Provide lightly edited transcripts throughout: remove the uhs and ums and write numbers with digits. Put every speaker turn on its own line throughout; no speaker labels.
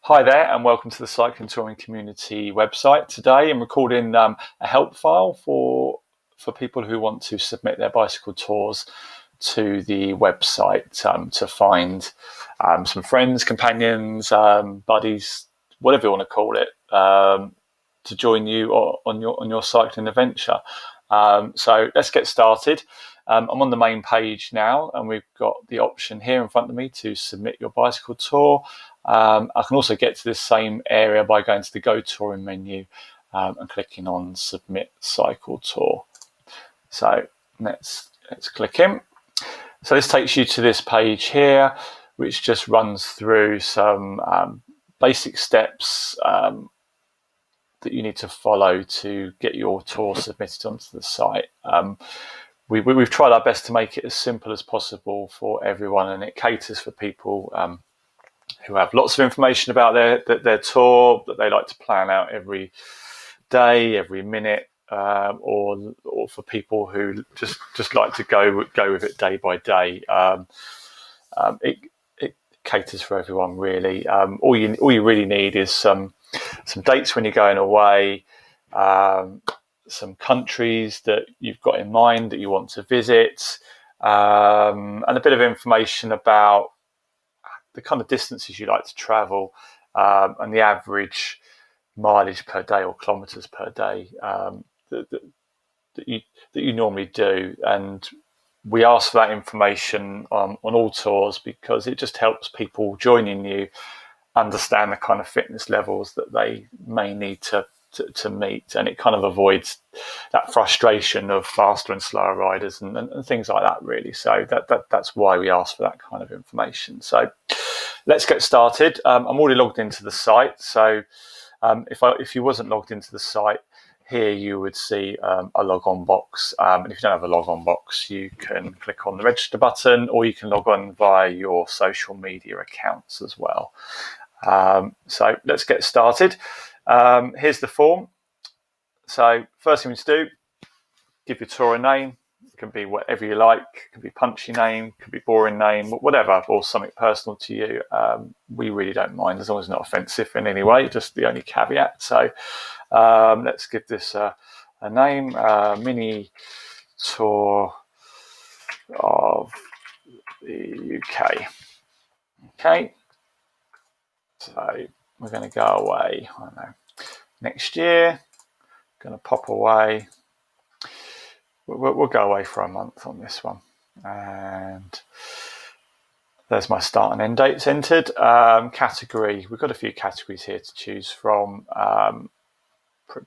Hi there, and welcome to the Cycling Touring Community website. Today I'm recording a help file for people who want to submit their bicycle tours to the website to find some friends, companions, buddies, whatever you want to call it, to join you on your cycling adventure. So let's get started. I'm on the main page now, and we've got the option here in front of me to submit your bicycle tour. I can also get to this same area by going to the Go Touring menu and clicking on Submit Cycle Tour. So let's click in. So this takes you to this page here, which just runs through some basic steps that you need to follow to get your tour submitted onto the site. We've tried our best to make it as simple as possible for everyone, and it caters for people who have lots of information about their tour that they like to plan out every day, every minute, or for people who just like to go with it day by day. It caters for everyone, really. All you really need is some dates when you're going away, some countries that you've got in mind that you want to visit, and a bit of information about the kind of distances you like to travel, and the average mileage per day or kilometres per day that you normally do. And we ask for that information on all tours because it just helps people joining you understand the kind of fitness levels that they may need to meet, and it kind of avoids that frustration of faster and slower riders and things like that, really. So that's why we ask for that kind of information. So let's get started. I'm already logged into the site, so if you wasn't logged into the site, here you would see a log on box, and if you don't have a log on box, you can click on the register button, or you can log on via your social media accounts as well. So let's get started. Here's the form. So first thing we need to do, give your tour a name. It can be whatever you like. It can be punchy name, it can be boring name, whatever, or something personal to you. We really don't mind as long as it's not offensive in any way, just the only caveat. So let's give this a name, mini tour of the UK. Okay. So we're going to go away, I don't know, next year. Going to pop away. We'll go away for a month on this one. And there's my start and end dates entered. Category, we've got a few categories here to choose from.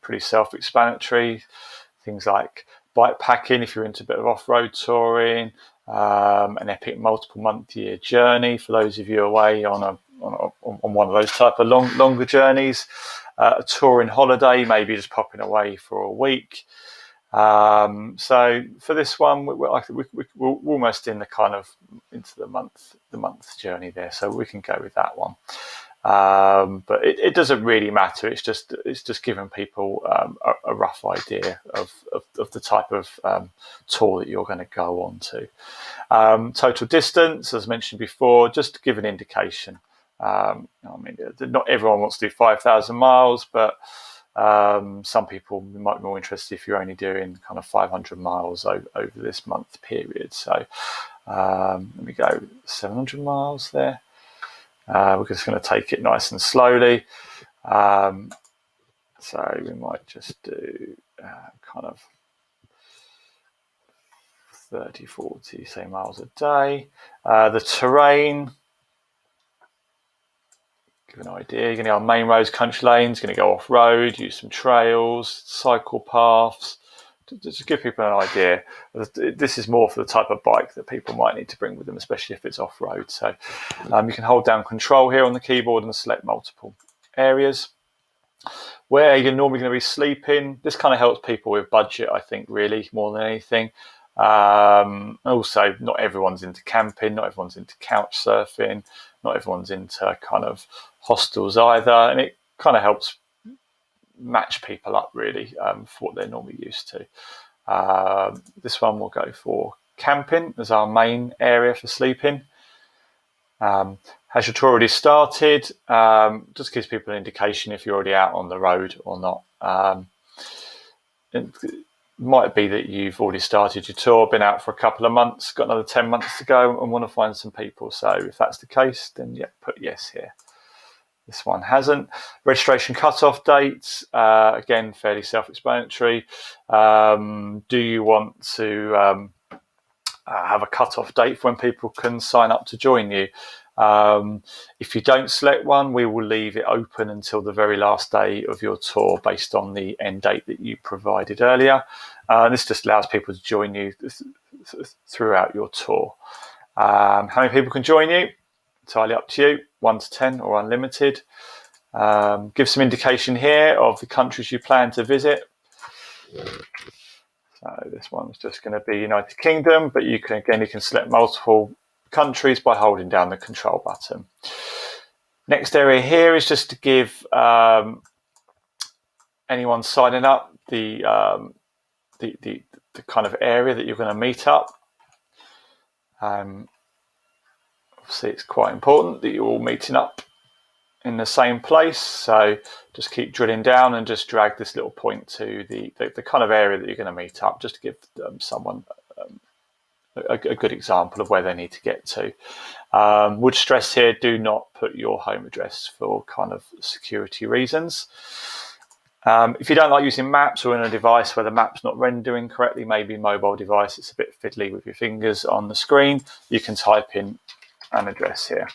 Pretty self-explanatory. Things like bike packing, if you're into a bit of off-road touring, an epic multiple month-year journey for those of you away on one of those type of longer journeys, a touring holiday, maybe just popping away for a week. So for this one, we're almost in the kind of into the month journey there, so we can go with that one. But it doesn't really matter. It's just giving people a rough idea of the type of tour that you're going to go on to. Total distance, as mentioned before, just to give an indication. I mean, not everyone wants to do 5,000 miles, but some people might be more interested if you're only doing kind of 500 miles over this month period. So let me go 700 miles there. We're just going to take it nice and slowly. So we might just do kind of 30, 40, say, miles a day. The terrain, give an idea. You're going to go on main roads, country lanes, going to go off-road, use some trails, cycle paths, just to give people an idea. This is more for the type of bike that people might need to bring with them, especially if it's off-road. So you can hold down control here on the keyboard and select multiple areas. Where you're normally going to be sleeping, this kind of helps people with budget, I think, really, more than anything. Also, not everyone's into camping, not everyone's into couch surfing, not everyone's into kind of hostels either, and it kind of helps match people up, really, for what they're normally used to. This one will go for camping as our main area for sleeping. Has your tour already started? Just gives people an indication if you're already out on the road or not. It might be that you've already started your tour, been out for a couple of months, got another 10 months to go and want to find some people. So if that's the case, then yeah, put yes here. This one hasn't. Registration cut-off dates, again, fairly self-explanatory. Do you want to have a cut-off date for when people can sign up to join you? If you don't select one, we will leave it open until the very last day of your tour based on the end date that you provided earlier. This just allows people to join you throughout your tour. How many people can join you? Entirely up to you, 1 to 10 or unlimited. Give some indication here of the countries you plan to visit. So this one's just going to be United Kingdom, but you can select multiple countries by holding down the control button. Next area here is just to give anyone signing up the kind of area that you're going to meet up. Obviously, it's quite important that you're all meeting up in the same place. So just keep drilling down and just drag this little point to the kind of area that you're going to meet up, just to give someone a good example of where they need to get to. Would stress here, do not put your home address for kind of security reasons. If you don't like using maps or in a device where the map's not rendering correctly, maybe mobile device, it's a bit fiddly with your fingers on the screen, you can type in an address here.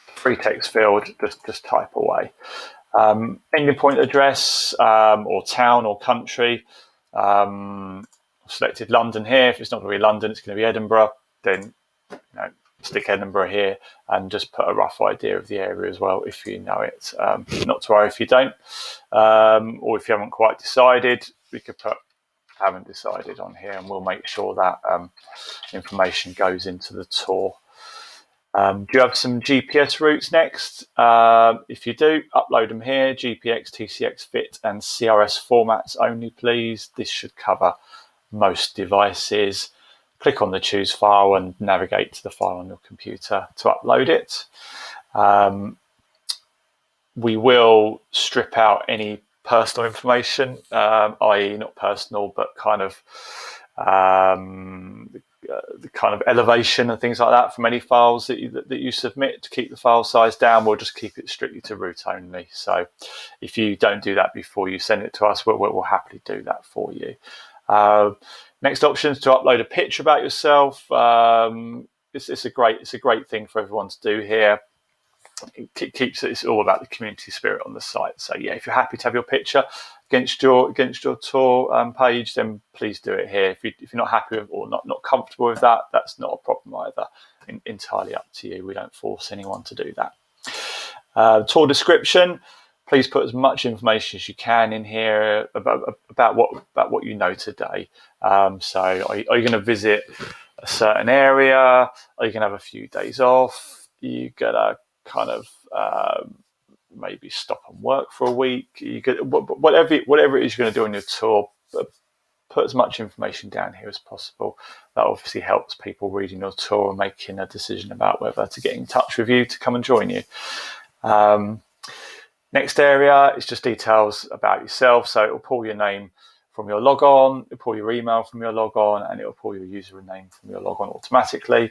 Free text field, just type away. Ending point address or town or country. I've selected London here. If it's not going to be London, it's going to be Edinburgh. Then stick Edinburgh here and just put a rough idea of the area as well if you know it. Not to worry if you don't, or if you haven't quite decided, we could put haven't decided on here, and we'll make sure that information goes into the tour. Do you have some GPS routes next? If you do, upload them here, GPX, TCX, FIT and CRS formats only, please. This should cover most devices. Click on the choose file and navigate to the file on your computer to upload it. We will strip out any personal information, i.e. not personal, but kind of the kind of elevation and things like that from any files that you submit. To keep the file size down, we'll just keep it strictly to root only. So if you don't do that before you send it to us, we'll happily do that for you. Next option is to upload a picture about yourself. It's a great thing for everyone to do here. It's all about the community spirit on the site. So yeah, if you're happy to have your picture against your tour page, then please do it here. If you're not happy with or not comfortable with that, that's not a problem either. Entirely up to you. We don't force anyone to do that. Tour description. Please put as much information as you can in here about what you know today. So are you going to visit a certain area? Are you going to have a few days off? You gotta kind of maybe stop and work for a week. You get whatever it is you're going to do on your tour. Put as much information down here as possible. That obviously helps people reading your tour and making a decision about whether to get in touch with you to come and join you. Next area is just details about yourself. So it will pull your name from your logon, it'll pull your email from your logon, and it'll pull your username from your logon automatically.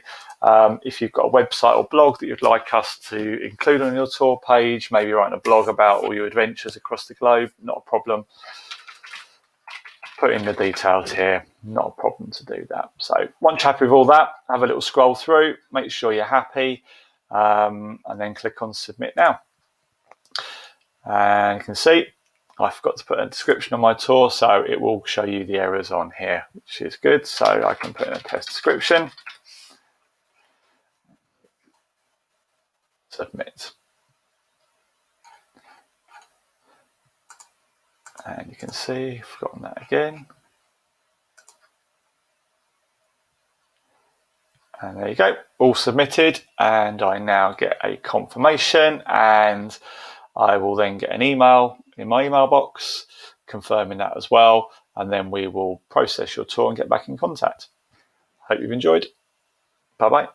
If you've got a website or blog that you'd like us to include on your tour page, maybe writing a blog about all your adventures across the globe, not a problem. Put in the details here, not a problem to do that. So once you're happy with all that, have a little scroll through, make sure you're happy, and then click on submit now. And you can see I forgot to put a description on my tour, so it will show you the errors on here, which is good. So I can put in a test description, submit. And you can see, I've forgotten that again. And there you go, all submitted. And I now get a confirmation, and I will then get an email in my email box confirming that as well. And then we will process your tour and get back in contact. Hope you've enjoyed. Bye bye.